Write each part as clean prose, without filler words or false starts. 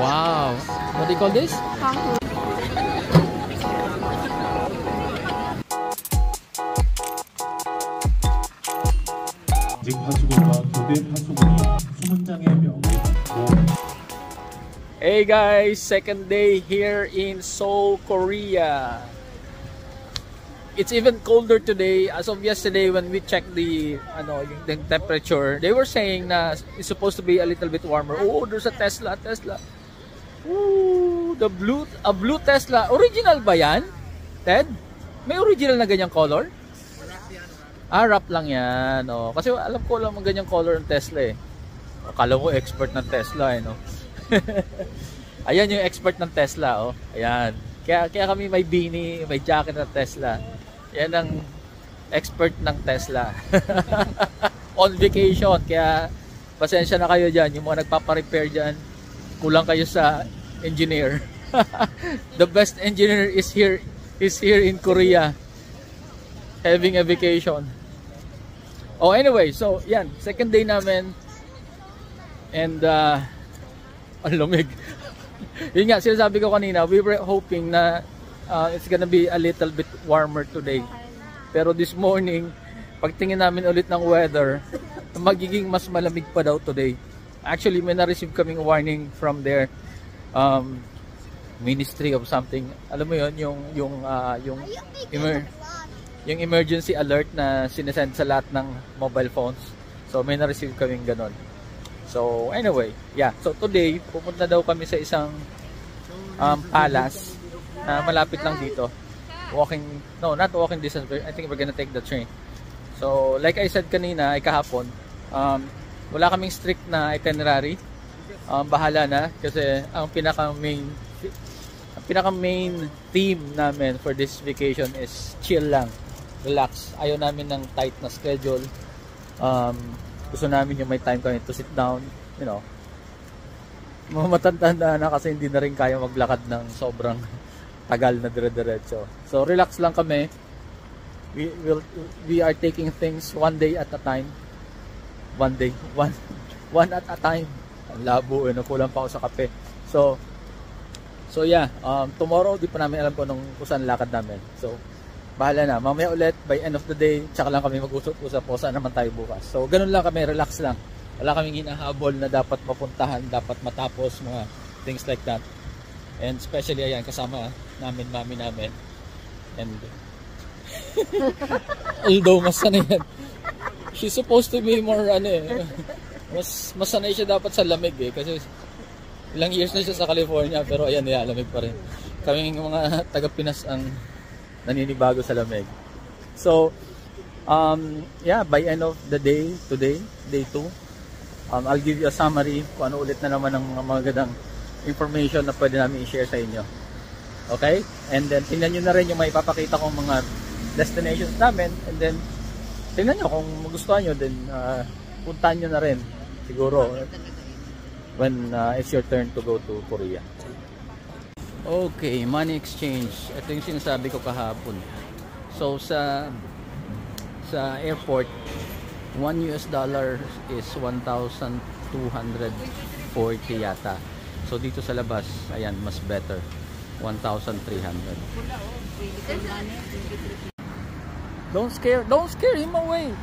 Wow. What do you call this? Kangkong. Hey guys, second day here in Seoul, Korea. It's even colder today. As of yesterday, when we checked the temperature, they were saying na it's supposed to be a little bit warmer. Oh, there's a Tesla. Ooh, a blue Tesla. Original ba yan, Ted? May original na ganyang color? Ah, wrap lang yan. Oh. Kasi alam ko lang ganyang color ng Tesla eh. Akala mo expert ng Tesla eh, no? Ayan yung expert ng Tesla, oh. Ayan. Kaya kami may beanie, may jacket ng Tesla. Yan ang expert ng Tesla. On vacation. Kaya pasensya na kayo dyan. Yung mga nagpapa-repair dyan, kulang kayo sa engineer. The best engineer is here in Korea, having a vacation. Oh, anyway, so yan, second day namin. And ang lumig. Yun nga, sinasabi ko kanina, we were hoping na it's gonna be a little bit warmer today. Pero this morning, pagtingin namin ulit ng weather, magiging mas malamig pa daw today. Actually, may na-receive kaming warning from their ministry of something. Alam mo yun, yung emergency alert na sinesend sa lahat ng mobile phones. So, may na-receive kaming ganon. So, anyway, yeah. So, today, pupunta daw kami sa isang palace na malapit lang dito. Not walking distance, but I think we're gonna take the train. So, like I said kanina, ay kahapon, wala kaming strict na itinerary. Bahala na kasi ang pinaka main theme namin for this vacation is chill lang, relax. Ayaw namin ng tight na schedule. Gusto namin yung may time kami to sit down, you know. Matanda na kasi hindi na rin kaya maglakad ng sobrang tagal na dire-diretso. So relax lang kami. We are taking things one day at a time. One at a time. Ang labo eh, kulang pa ako sa kape. So yeah, tomorrow di pa namin alam kung saan lakad namin. So bahala na. Mamaya ulit, by end of the day, tsaka lang kami mag-usap-usap po saan naman tayo bukas. So ganun lang kami, relax lang. Wala kaming hinahabol na dapat mapuntahan, dapat matapos, mga things like that. And especially ayan, kasama namin, mami namin. And although mas sanay yan, she's supposed to be more mas sanay siya dapat sa lamig eh. Kasi ilang years na siya sa California, pero ayan, lamig pa rin. Kaming mga taga-Pinas ang naninibago sa lamig. So, yeah, by end of the day, today, day 2, I'll give you a summary kung ano ulit na naman ang mga magandang information na pwede namin i-share sa inyo. Okay? And then, tingnan nyo na rin yung may ipapakita kong mga destinations namin. And then, tingnan nyo kung magustuhan nyo, then puntahan nyo na rin. Siguro, when it's your turn to go to Korea. Okay, money exchange. Ito yung sinasabi ko kahapon. So sa airport, $1 is 1,240 yata. So dito sa labas, ayan, mas better. 1,300. Don't scare him away.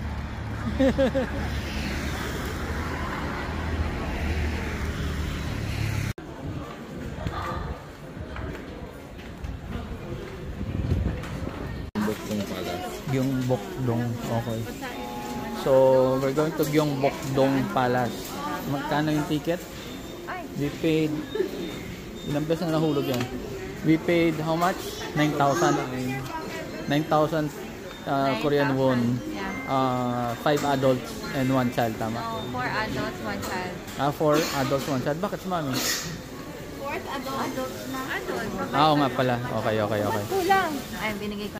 Gyeongbokdong, okay. So, we're going to Gyeongbokdong Palace. Magkano yung ticket? We paid, ilang beses na nahulog yan? We paid how much? 9,000. 9,000 Korean won. 5 adults and 1 child, tama? 4 adults, 1 child. 4 adults, 1 child. Bakit si mami? 4th adults na. Adults. Oo nga pala. Okay. Kulang. Ay, binigay ko.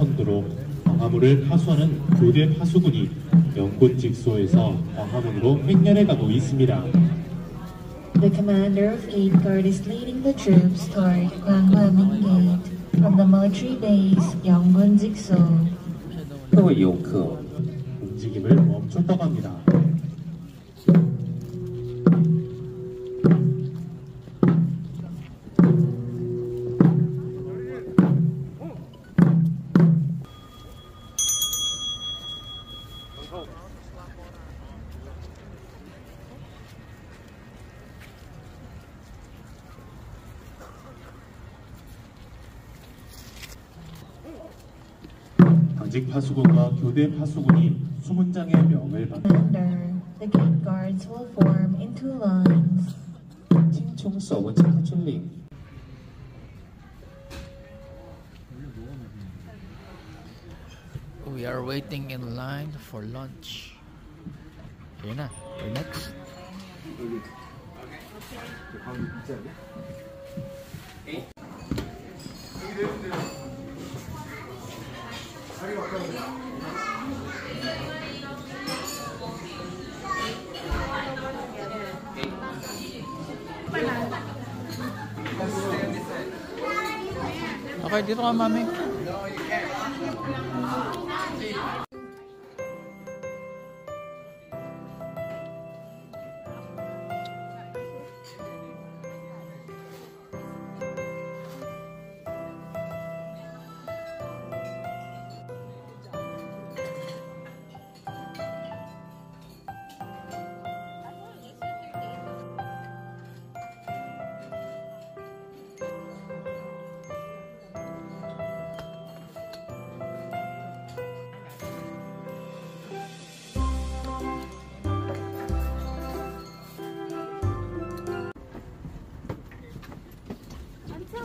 정도로 광화문을 파수하는 교대 파수군이 영군 직소에서 광화문으로 행렬해 가고 있습니다. The commander of 8th Guard is leading the troops toward Gwanghwamun Gate from the military base Yonggun Jigso. 各位游客, 움직임을 멈췄다고 합니다. 당직 파수군과 교대 파수군이 수문장의 명을 받는 Commander, the gate guards will form into lines. 听从守文长的军令. We are waiting in line for lunch. Ayun na, we're next. Okay, dito ka, mami.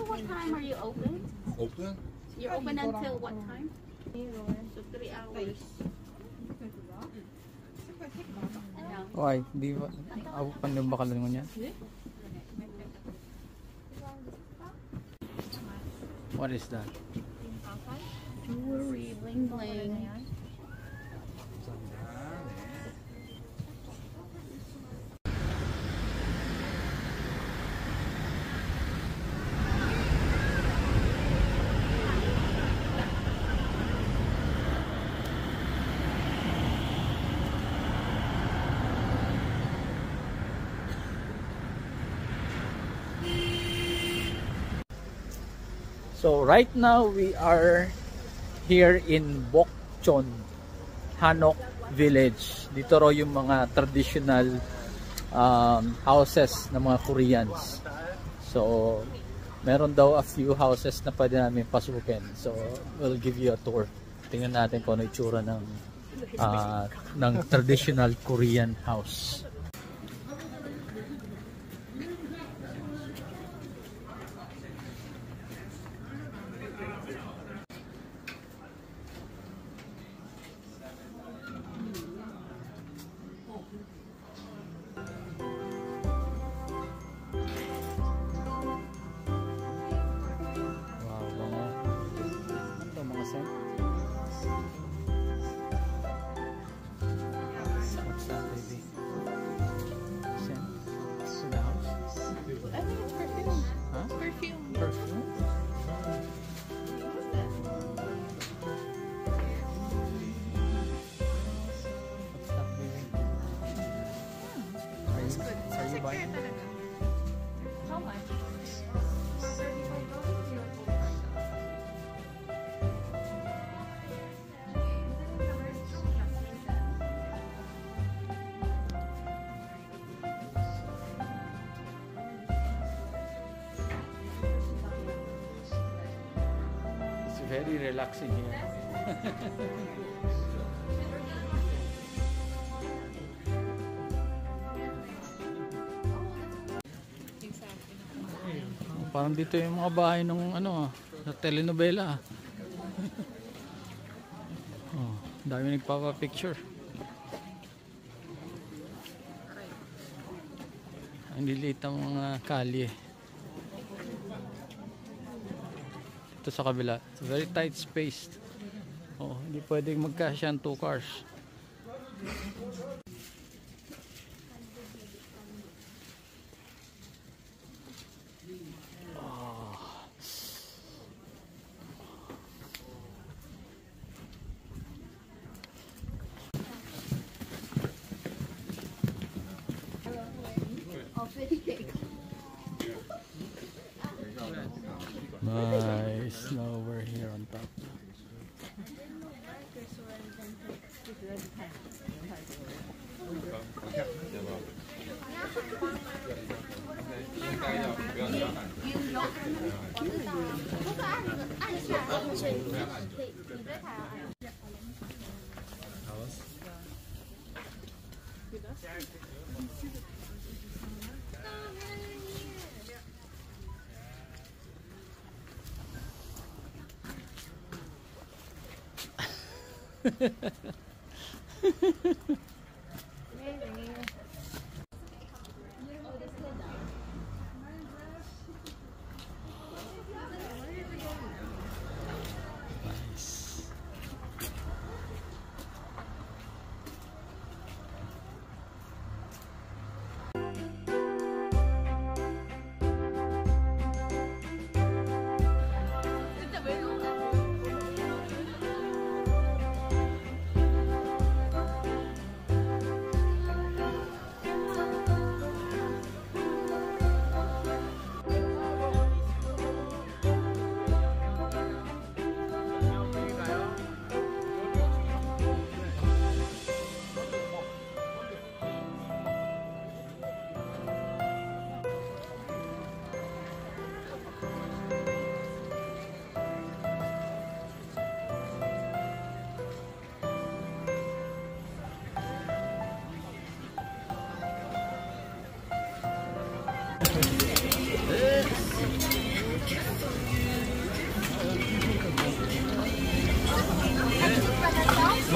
What time are you open? Open? You're open until what time? So 3 hours. Okay, di ba? Ako pandang bakal mo niya? What is that? Jewelry, bling bling. So right now we are here in Bokchon, Hanok Village. Dito raw yung mga traditional houses ng mga Koreans. So meron daw a few houses na pwede namin pasukin. So we'll give you a tour. Tingnan natin kung ano itsura ng traditional Korean house. What's that, baby? How much? It's very relaxing here. Parang dito yung mga bahay ng ano, sa telenovela. Oh, dami nagpapa-picture. Ang liliit ng mga kalye. Ito sa kabila, very tight spaced. Oh, hindi pwedeng magkasya ang 2 cars. Nice. Now we're here on top.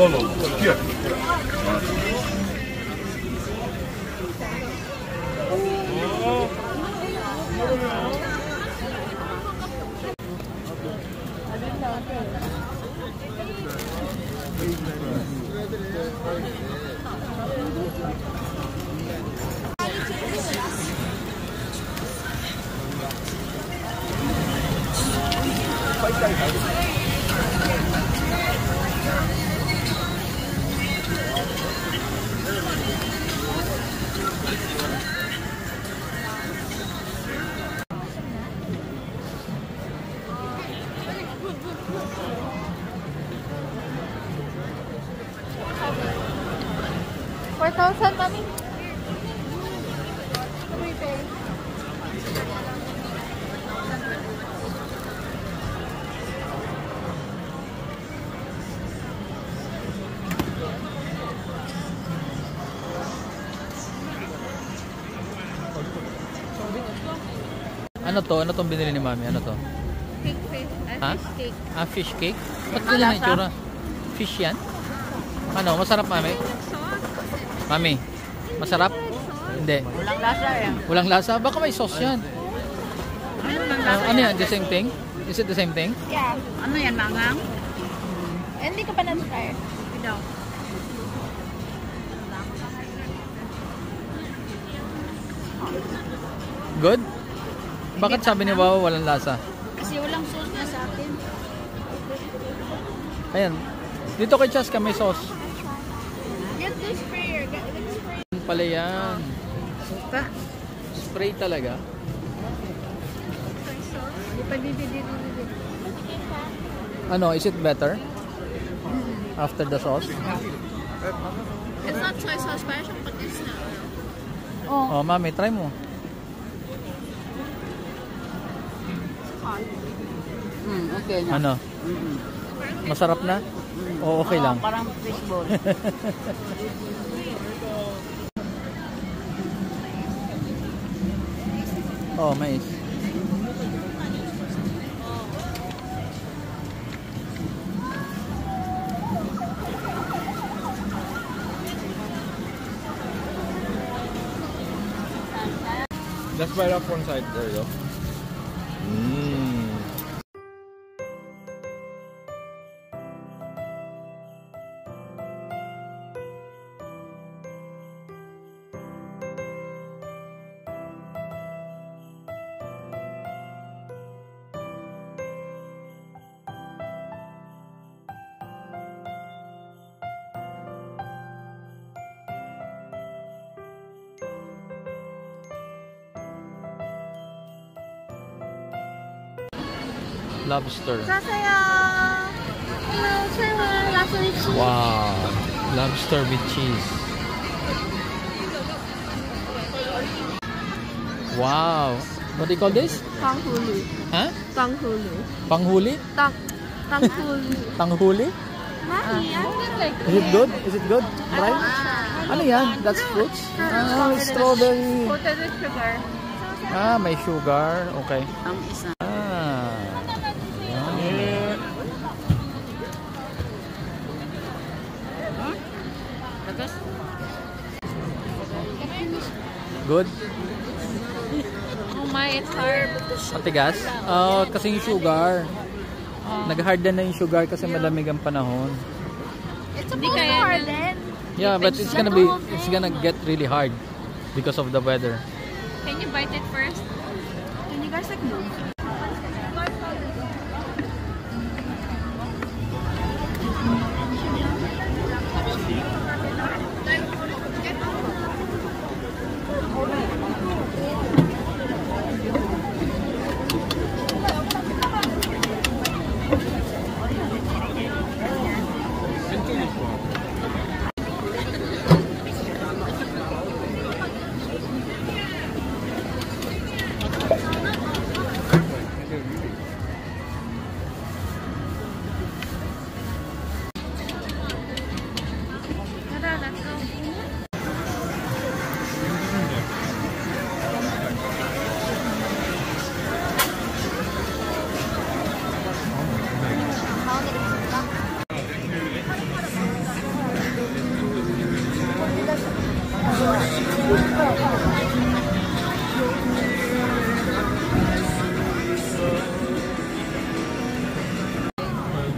No, no, here. $4,000, mommy. Ano to? Ano tong binili ni Mami? Ano to? Cake fish. Ha? Fish cake. Ah, fish cake? Ba't ganyan ang itsura? Fish yan? Ano? Masarap, Mami? Mami, masarap? Hindi. Walang lasa yan. Walang lasa? Baka may sauce yan. Ano yan? The same thing? Is it the same thing? Yeah. Ano yan, mangang? Hindi ka pa na-try. Ito. Good? Bakit sabi ni Wawa walang lasa? Kasi walang sauce na sa atin. Ayan. Dito kay Chaska may sauce. Get the sprayer. Get the sprayer. Pala yan. Suka. Spray talaga. Ano, is it better? After the sauce? It's not soy sauce, parang siyang patis na. Oh, mami, try mo. Okay na. Ano? Masarap na? O okay lang? Parang fishball. Oh, mais. Let's bite off one side. There you go. Lobster. Lobster. Wow. Lobster with cheese. Wow. What do you call this? Tanghulu. Huh? Tanghulu. Panghuli? Tanghulu. Tanghuli? Mommy, I feel like Is it good? Is it good? Right? Ano yan? That's fruits? Ah, strawberry. coated with sugar. Ah, may sugar. Okay. Ang isa. Ah. Good? Oh my, it's hard. Matigas? Kasi yung sugar. Nag-harden na yung sugar kasi malamig ang panahon. It's supposed to harden. Yeah, but it's gonna get really hard because of the weather. Can you bite it first? Can you guys like move? Let's go.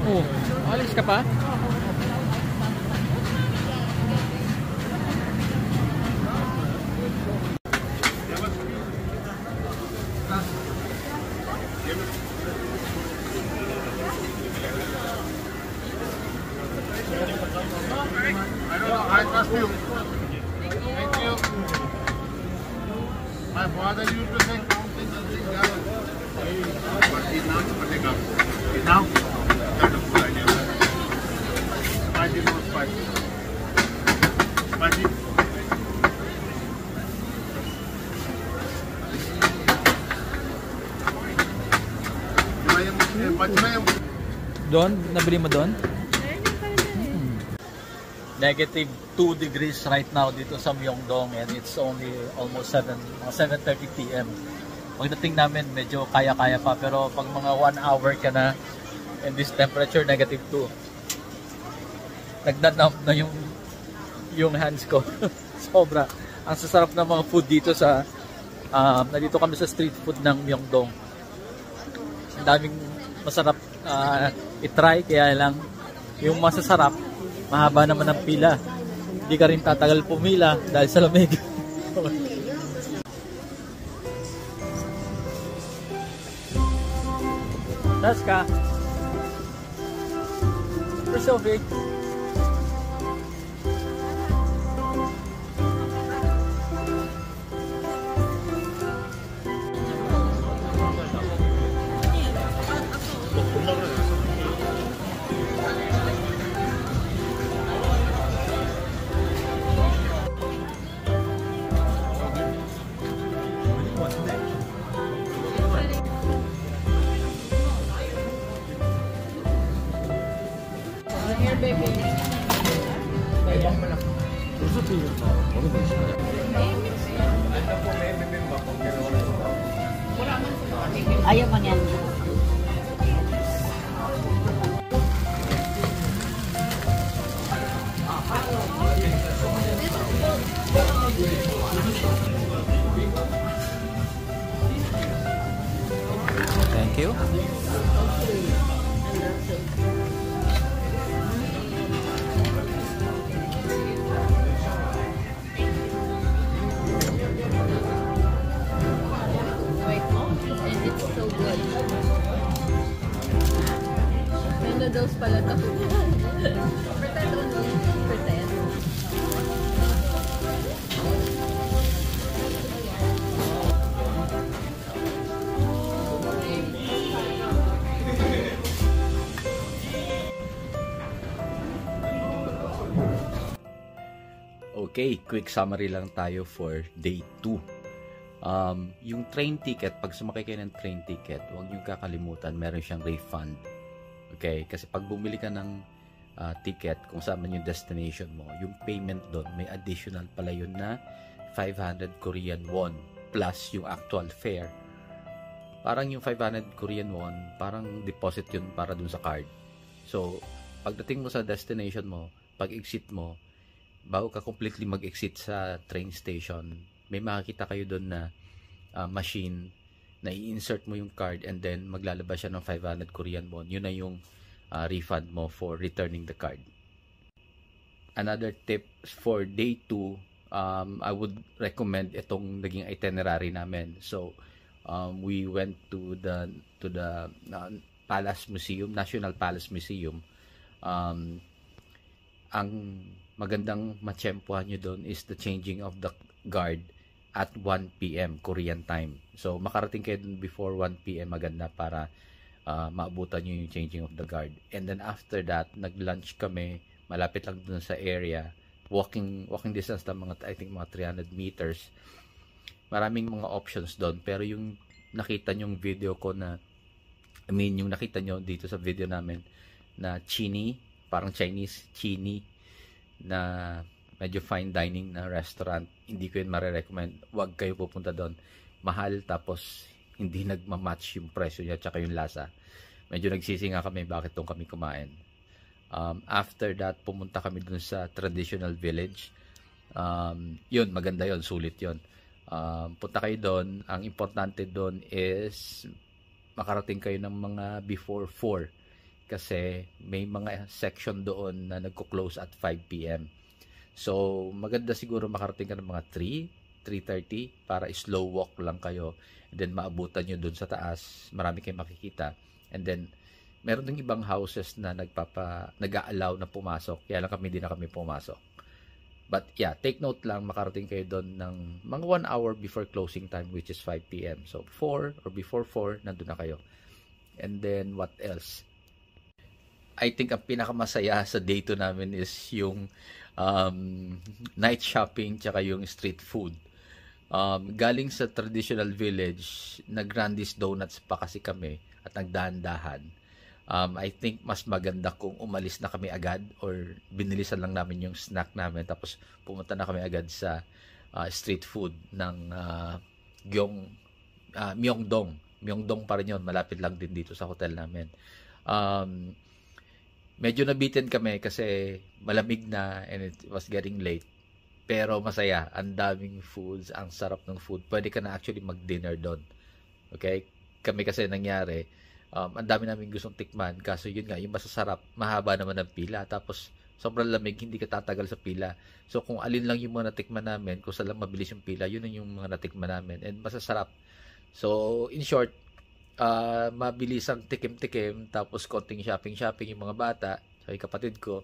Oh, alis ka pa? I trust you. Thank you. My father used to say counting nothing down. But he's now putting up. Now, that's a good idea. Spicy, no spicy. Spicy. Doon? Nabili mo doon? Negative 2 degrees right now dito sa Myeongdong and it's only almost 7:30 p.m. Pagdating namin medyo kaya-kaya pa pero pag mga 1 hour ka na and this temperature negative 2 nagdadump na yung hands ko. Sobra. Ang sasarap ng mga food dito sa nandito kami sa street food ng Myeongdong. Ang daming masarap i-try kaya lang yung masasarap mahaba naman ang pila. Hindi ka rin tatagal pumila dahil sa lamig. Tas ka. You're so big. Ayaw man yan. Thank you. And it's so good. May noodles pala to. Pretend only. Pretend. Okay, quick summary lang tayo for day 2. Yung train ticket, pag sumakay kayo ng train ticket, huwag niyong kakalimutan, meron siyang refund. Okay, kasi pag bumili ka ng ticket kung saan man yung destination mo, yung payment doon, may additional pala yun na 500 Korean won plus yung actual fare. Parang yung 500 Korean won, parang deposit yun para dun sa card. So, pagdating mo sa destination mo, pag exit mo, bago ka completely mag-exit sa train station, may makikita kayo doon na machine na i-insert mo yung card and then maglalabas siya ng 500 Korean won. Yun na yung refund mo for returning the card. Another tip for day 2, I would recommend itong naging itinerary namin. So, we went to the Palace Museum, National Palace Museum. Ang magandang matsyempohan nyo doon is the changing of the guard at 1 p.m. Korean time. So, makarating kayo doon before 1 p.m. maganda para maabutan nyo yung changing of the guard. And then after that, nag-lunch kami, malapit lang doon sa area, walking distance na I think mga 300 meters. Maraming mga options doon, pero yung nakita nyong video ko na, yung nakita nyo dito sa video namin na Chini, parang Chinese Chini, na medyo fine dining na restaurant, hindi ko yun marirecommend. Huwag kayo pupunta doon. Mahal, tapos hindi nagmamatch yung presyo niya tsaka yung lasa. Medyo nagsisi nga kami bakit doon kami kumain. After that, pumunta kami doon sa traditional village. Yun, maganda yun, sulit yun. Punta kayo doon. Ang importante doon is makarating kayo ng mga before 4. Kasi may mga section doon na nagko-close at 5 p.m. So, maganda siguro makarating ka ng mga 3:30 para slow walk lang kayo. And then, maabutan nyo doon sa taas. Marami kayong makikita. And then, meron ding ibang houses na nag-a-allow na pumasok. Kaya lang hindi na kami pumasok. But yeah, take note lang, makarating kayo doon ng mga 1 hour before closing time, which is 5 p.m. So, 4 or before 4, nandun na kayo. And then, what else? I think ang pinakamasaya sa day 2 namin is yung night shopping tsaka yung street food. Galing sa traditional village, nag-Grandy's Donuts pa kasi kami at nagdahan-dahan. I think mas maganda kung umalis na kami agad or binilisan lang namin yung snack namin tapos pumunta na kami agad sa street food ng Myeongdong. Myeongdong pa rin yun, malapit lang din dito sa hotel namin. Medyo nabitin kami kasi malamig na and it was getting late. Pero masaya, ang daming foods, ang sarap ng food. Pwede ka na actually mag-dinner doon. Okay? Kami kasi nangyari, ang dami namin gustong tikman. Kaso yun nga, yung masasarap, mahaba naman ang pila. Tapos sobrang lamig, hindi ka tatagal sa pila. So kung alin lang yung mga natikman namin, kung saan lang mabilis yung pila, yun yung mga natikman namin. And masasarap. So in short, mabilis ang tikim-tikim, tapos konting shopping-shopping yung mga bata, sa kapatid ko,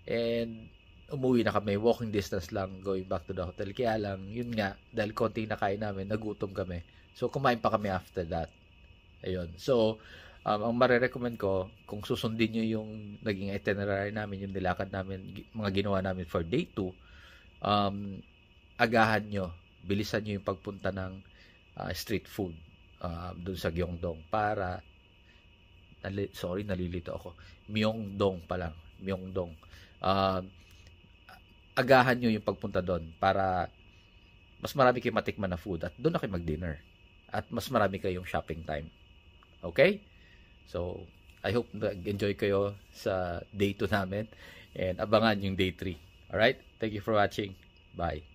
and umuwi na kami, walking distance lang, going back to the hotel. Kaya lang, yun nga, dahil konting nakain namin, nagutom kami. So, kumain pa kami after that. Ayun. So, ang marirecommend ko, kung susundin nyo yung naging itinerary namin, yung nilakad namin, mga ginawa namin for day 2, agahan nyo, bilisan nyo yung pagpunta ng street food doon sa Gyeongdong para nalilito ako. Myeongdong pa lang. Myeongdong. Agahan nyo yung pagpunta doon para mas marami kayong matikman na food at doon na kayo mag-dinner. At mas marami kayong shopping time. Okay? So, I hope nag-enjoy kayo sa day 2 namin and abangan yung day 3. Alright? Thank you for watching. Bye.